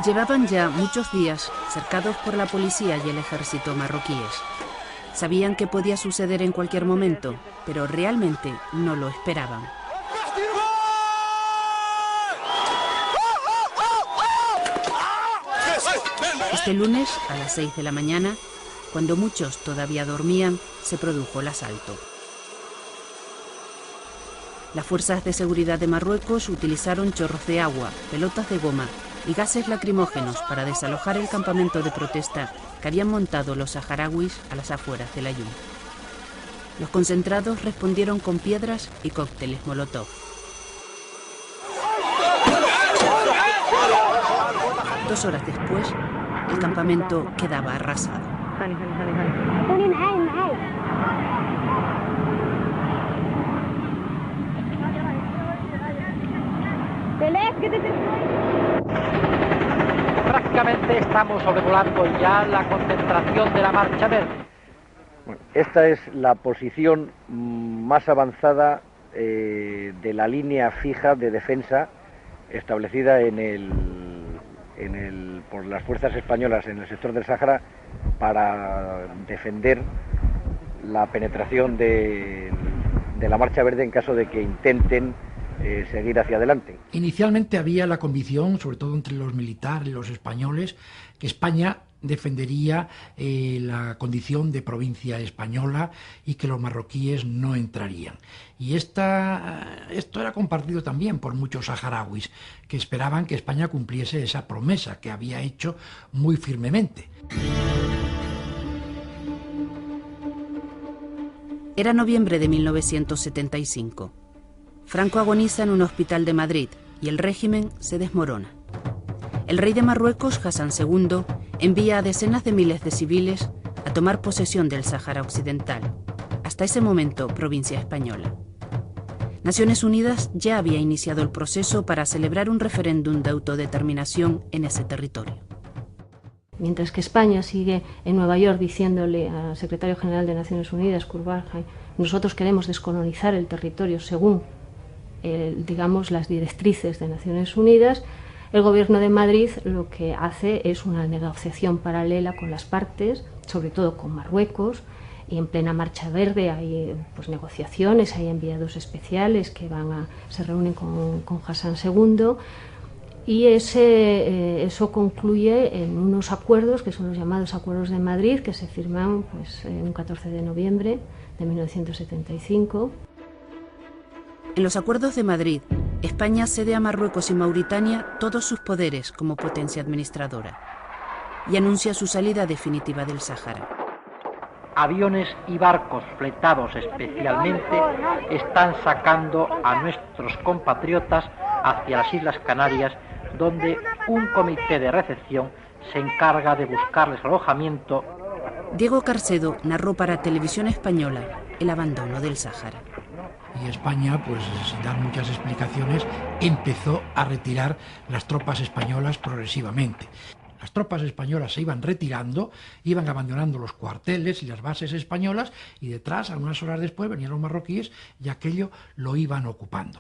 Llevaban ya muchos días cercados por la policía y el ejército marroquíes. Sabían que podía suceder en cualquier momento, pero realmente no lo esperaban. Este lunes, a las 6 de la mañana, cuando muchos todavía dormían, se produjo el asalto. Las fuerzas de seguridad de Marruecos utilizaron chorros de agua, pelotas de goma y gases lacrimógenos para desalojar el campamento de protesta que habían montado los saharauis a las afueras del Aaiún. Los concentrados respondieron con piedras y cócteles molotov. Dos horas después, el campamento quedaba arrasado. Prácticamente estamos sobrevolando ya la concentración de la Marcha Verde. Bueno, esta es la posición más avanzada de la línea fija de defensa establecida por las fuerzas españolas en el sector del Sáhara para defender la penetración de la Marcha Verde en caso de que intenten seguir hacia adelante. Inicialmente había la convicción, sobre todo entre los militares, los españoles, que España defendería la condición de provincia española y que los marroquíes no entrarían. Y esto era compartido también por muchos saharauis que esperaban que España cumpliese esa promesa que había hecho muy firmemente. Era noviembre de 1975. Franco agoniza en un hospital de Madrid y el régimen se desmorona. El rey de Marruecos, Hassan II, envía a decenas de miles de civiles a tomar posesión del Sáhara Occidental, hasta ese momento provincia española. Naciones Unidas ya había iniciado el proceso para celebrar un referéndum de autodeterminación en ese territorio. Mientras que España sigue en Nueva York diciéndole al secretario general de Naciones Unidas, Kurt Waldheim, nosotros queremos descolonizar el territorio según digamos, las directrices de Naciones Unidas, el gobierno de Madrid lo que hace es una negociación paralela con las partes, sobre todo con Marruecos, y en plena Marcha Verde hay pues, negociaciones, hay enviados especiales que se reúnen con Hassan II, y eso concluye en unos acuerdos que son los llamados Acuerdos de Madrid, que se firman pues, un 14 de noviembre de 1975. En los Acuerdos de Madrid, España cede a Marruecos y Mauritania todos sus poderes como potencia administradora y anuncia su salida definitiva del Sáhara. Aviones y barcos fletados especialmente están sacando a nuestros compatriotas hacia las Islas Canarias, donde un comité de recepción se encarga de buscarles alojamiento. Diego Carcedo narró para Televisión Española el abandono del Sáhara. Y España, pues sin dar muchas explicaciones, empezó a retirar las tropas españolas progresivamente. Las tropas españolas se iban retirando, iban abandonando los cuarteles y las bases españolas, y detrás, algunas horas después, venían los marroquíes y aquello lo iban ocupando.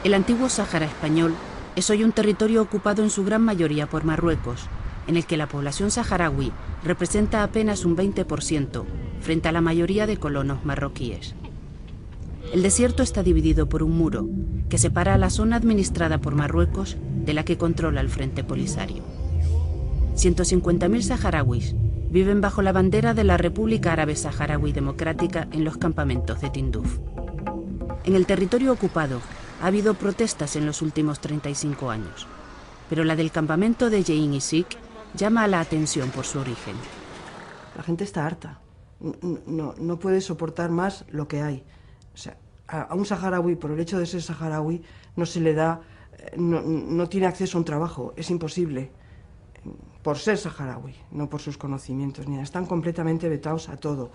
El antiguo Sáhara español es hoy un territorio ocupado en su gran mayoría por Marruecos, en el que la población saharaui representa apenas un 20% frente a la mayoría de colonos marroquíes. El desierto está dividido por un muro que separa a la zona administrada por Marruecos de la que controla el Frente Polisario. 150.000 saharauis viven bajo la bandera de la República Árabe Saharaui Democrática en los campamentos de Tinduf. En el territorio ocupado ha habido protestas en los últimos 35 años, pero la del campamento de Yein Isik llama a la atención por su origen. La gente está harta, no puede soportar más lo que hay. O sea, a un saharaui, por el hecho de ser saharaui, no se le da, no tiene acceso a un trabajo, es imposible, por ser saharaui, no por sus conocimientos, ni nada. Están completamente vetados a todo.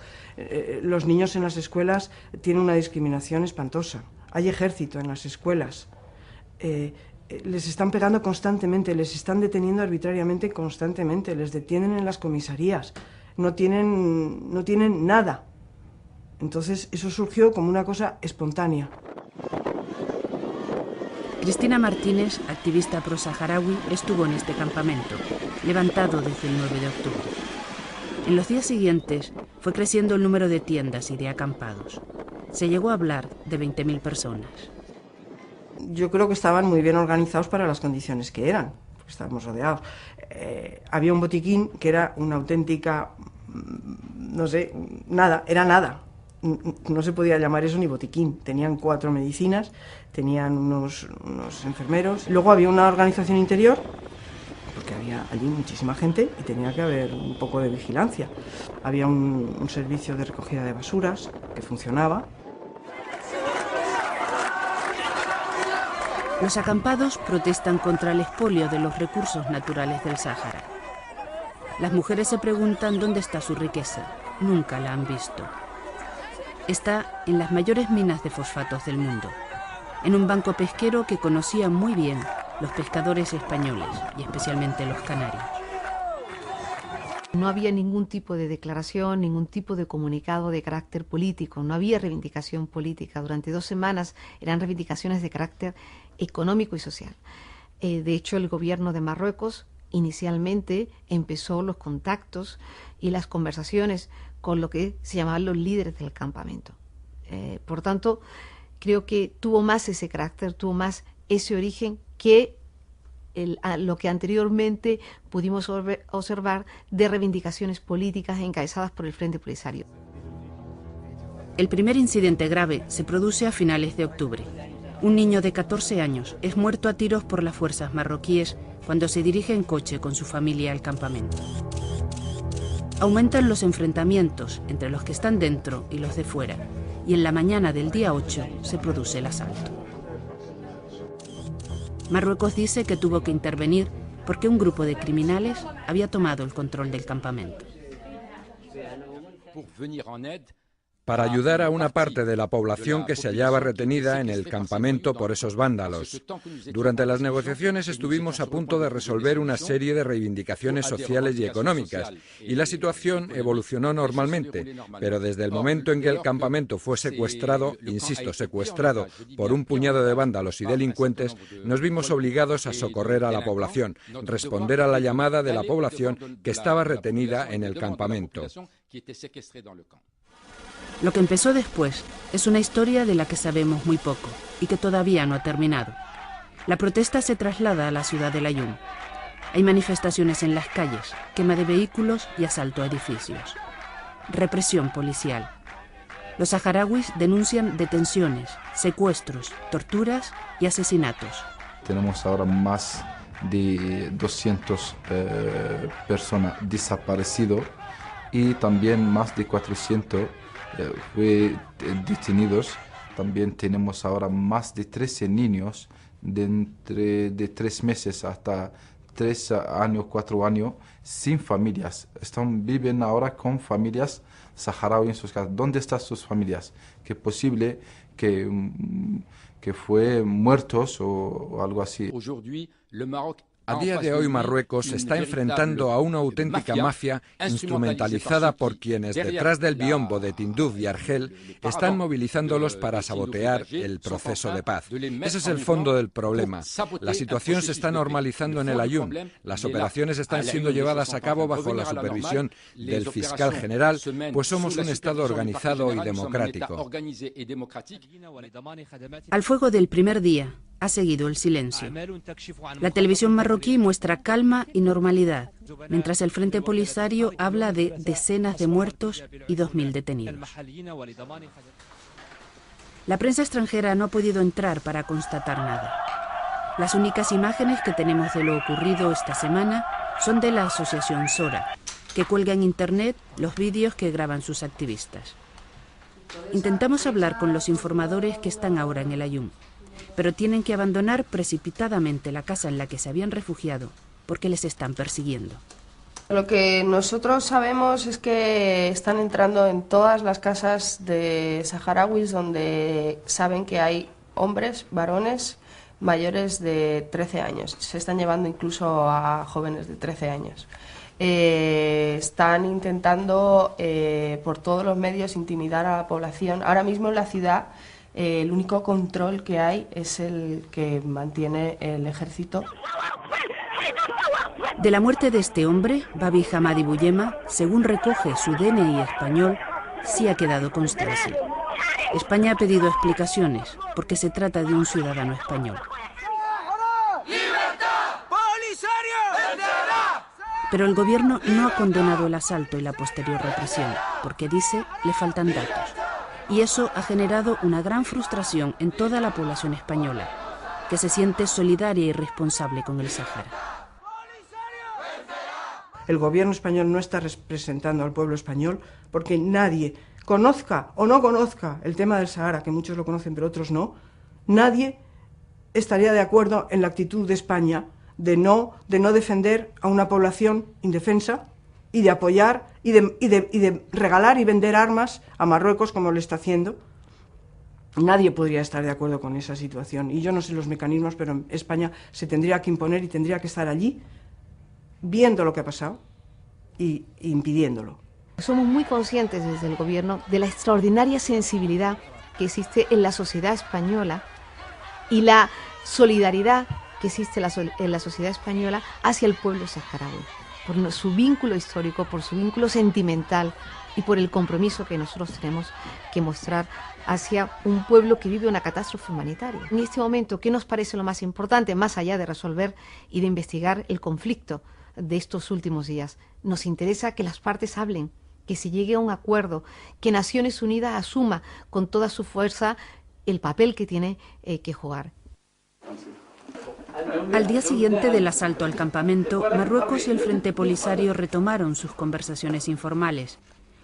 Los niños en las escuelas tienen una discriminación espantosa. Hay ejército en las escuelas. Les están pegando constantemente, les están deteniendo arbitrariamente constantemente, les detienen en las comisarías, no tienen nada. Entonces eso surgió como una cosa espontánea. El Cristina Martínez, activista pro-saharaui, estuvo en este campamento, levantado desde el 9 de octubre. En los días siguientes fue creciendo el número de tiendas y de acampados. Se llegó a hablar de 20.000 personas. Yo creo que estaban muy bien organizados para las condiciones que eran, porque estábamos rodeados. Había un botiquín que era una auténtica, no sé, nada, era nada. No se podía llamar eso ni botiquín. Tenían 4 medicinas, tenían unos enfermeros. Luego había una organización interior, porque había allí muchísima gente y tenía que haber un poco de vigilancia. Había un servicio de recogida de basuras que funcionaba. Los acampados protestan contra el expolio de los recursos naturales del Sáhara. Las mujeres se preguntan dónde está su riqueza. Nunca la han visto. Está en las mayores minas de fosfatos del mundo, en un banco pesquero que conocían muy bien los pescadores españoles y especialmente los canarios. No había ningún tipo de declaración, ningún tipo de comunicado de carácter político, no había reivindicación política. Durante 2 semanas eran reivindicaciones de carácter económico y social. De hecho, el gobierno de Marruecos inicialmente empezó los contactos y las conversaciones con lo que se llamaban los líderes del campamento. Por tanto, creo que tuvo más ese carácter, tuvo más ese origen que lo que anteriormente pudimos observar de reivindicaciones políticas encabezadas por el Frente Polisario. El primer incidente grave se produce a finales de octubre. Un niño de 14 años es muerto a tiros por las fuerzas marroquíes cuando se dirige en coche con su familia al campamento. Aumentan los enfrentamientos entre los que están dentro y los de fuera, y en la mañana del día 8 se produce el asalto. Marruecos dice que tuvo que intervenir porque un grupo de criminales había tomado el control del campamento. Para ayudar a una parte de la población que se hallaba retenida en el campamento por esos vándalos. Durante las negociaciones estuvimos a punto de resolver una serie de reivindicaciones sociales y económicas, y la situación evolucionó normalmente, pero desde el momento en que el campamento fue secuestrado, insisto, secuestrado por un puñado de vándalos y delincuentes, nos vimos obligados a socorrer a la población, responder a la llamada de la población que estaba retenida en el campamento. Lo que empezó después es una historia de la que sabemos muy poco y que todavía no ha terminado. La protesta se traslada a la ciudad de Laayoune. Hay manifestaciones en las calles, quema de vehículos y asalto a edificios. Represión policial. Los saharauis denuncian detenciones, secuestros, torturas y asesinatos. Tenemos ahora más de 200 personas desaparecidas y también más de 400 fue detenidos. También tenemos ahora más de 13 niños de 3 meses hasta 3 años, 4 años, sin familias. Viven ahora con familias saharauis en sus casas. ¿Dónde están sus familias? Que es posible que fue muertos o algo así. A día de hoy Marruecos está enfrentando a una auténtica mafia instrumentalizada por quienes detrás del biombo de Tinduf y Argel están movilizándolos para sabotear el proceso de paz. Ese es el fondo del problema. La situación se está normalizando en el Laayoune. Las operaciones están siendo llevadas a cabo bajo la supervisión del fiscal general, pues somos un Estado organizado y democrático. Al fuego del primer día ha seguido el silencio. La televisión marroquí muestra calma y normalidad, mientras el Frente Polisario habla de decenas de muertos y 2.000 detenidos. La prensa extranjera no ha podido entrar para constatar nada. Las únicas imágenes que tenemos de lo ocurrido esta semana son de la asociación Sora, que cuelga en internet los vídeos que graban sus activistas. Intentamos hablar con los informadores que están ahora en el Laayoune, pero tienen que abandonar precipitadamente la casa en la que se habían refugiado porque les están persiguiendo. Lo que nosotros sabemos es que están entrando en todas las casas de saharauis donde saben que hay hombres, varones, mayores de 13 años. Se están llevando incluso a jóvenes de 13 años. Están intentando por todos los medios intimidar a la población. Ahora mismo en la ciudad el único control que hay es el que mantiene el ejército. De la muerte de este hombre, Babi Hamadi Bouyema, según recoge su DNI español, sí ha quedado constancia. España ha pedido explicaciones porque se trata de un ciudadano español. Pero el gobierno no ha condenado el asalto y la posterior represión, porque dice le faltan datos. Y eso ha generado una gran frustración en toda la población española, que se siente solidaria y responsable con el Sáhara. El gobierno español no está representando al pueblo español porque nadie, conozca o no conozca el tema del Sáhara, que muchos lo conocen pero otros no, nadie estaría de acuerdo en la actitud de España de no defender a una población indefensa y de apoyar y de regalar y vender armas a Marruecos como lo está haciendo. Nadie podría estar de acuerdo con esa situación. Y yo no sé los mecanismos, pero España se tendría que imponer y tendría que estar allí viendo lo que ha pasado y impidiéndolo. Somos muy conscientes desde el gobierno de la extraordinaria sensibilidad que existe en la sociedad española y la solidaridad que existe en la sociedad española hacia el pueblo saharaui, por su vínculo histórico, por su vínculo sentimental y por el compromiso que nosotros tenemos que mostrar hacia un pueblo que vive una catástrofe humanitaria. En este momento, ¿qué nos parece lo más importante, más allá de resolver y de investigar el conflicto de estos últimos días? Nos interesa que las partes hablen, que se llegue a un acuerdo, que Naciones Unidas asuma con toda su fuerza el papel que tiene que jugar. Al día siguiente del asalto al campamento, Marruecos y el Frente Polisario retomaron sus conversaciones informales,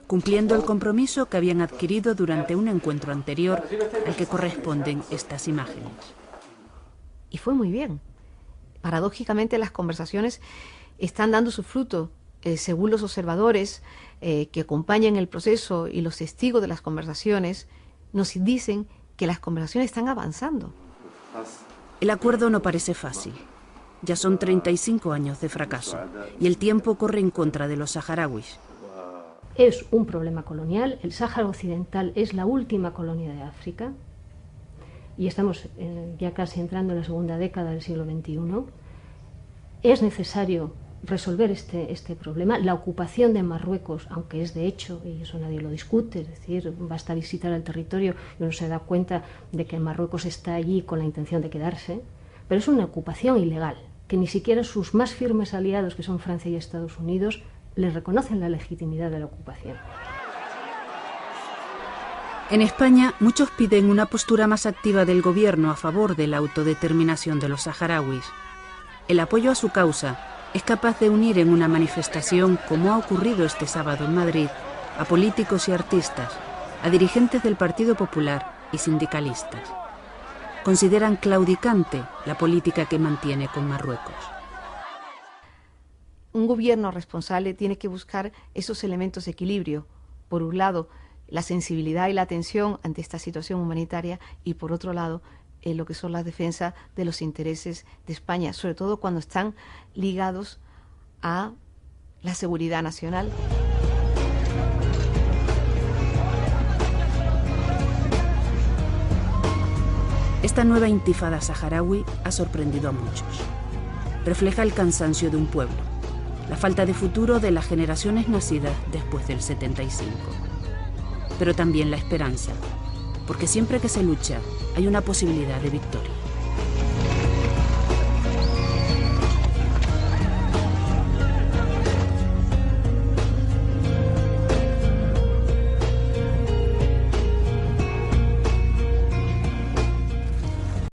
cumpliendo el compromiso que habían adquirido durante un encuentro anterior al que corresponden estas imágenes. Y fue muy bien. Paradójicamente, las conversaciones están dando su fruto. Según los observadores que acompañan el proceso y los testigos de las conversaciones, nos dicen que las conversaciones están avanzando. El acuerdo no parece fácil. Ya son 35 años de fracaso y el tiempo corre en contra de los saharauis. Es un problema colonial. El Sáhara Occidental es la última colonia de África y estamos ya casi entrando en la segunda década del siglo XXI. Es necesario resolver este problema. La ocupación de Marruecos, aunque es de hecho, y eso nadie lo discute, es decir, basta visitar el territorio y uno se da cuenta de que Marruecos está allí con la intención de quedarse, pero es una ocupación ilegal, que ni siquiera sus más firmes aliados, que son Francia y Estados Unidos, les reconocen la legitimidad de la ocupación. En España, muchos piden una postura más activa del gobierno a favor de la autodeterminación de los saharauis. El apoyo a su causa es capaz de unir en una manifestación, como ha ocurrido este sábado en Madrid, a políticos y artistas, a dirigentes del Partido Popular y sindicalistas. Consideran claudicante la política que mantiene con Marruecos. Un gobierno responsable tiene que buscar esos elementos de equilibrio. Por un lado, la sensibilidad y la atención ante esta situación humanitaria y por otro lado, lo que son las defensas de los intereses de España, sobre todo cuando están ligados a la seguridad nacional. Esta nueva intifada saharaui ha sorprendido a muchos. Refleja el cansancio de un pueblo, la falta de futuro de las generaciones nacidas después del 75. Pero también la esperanza, porque siempre que se lucha hay una posibilidad de victoria.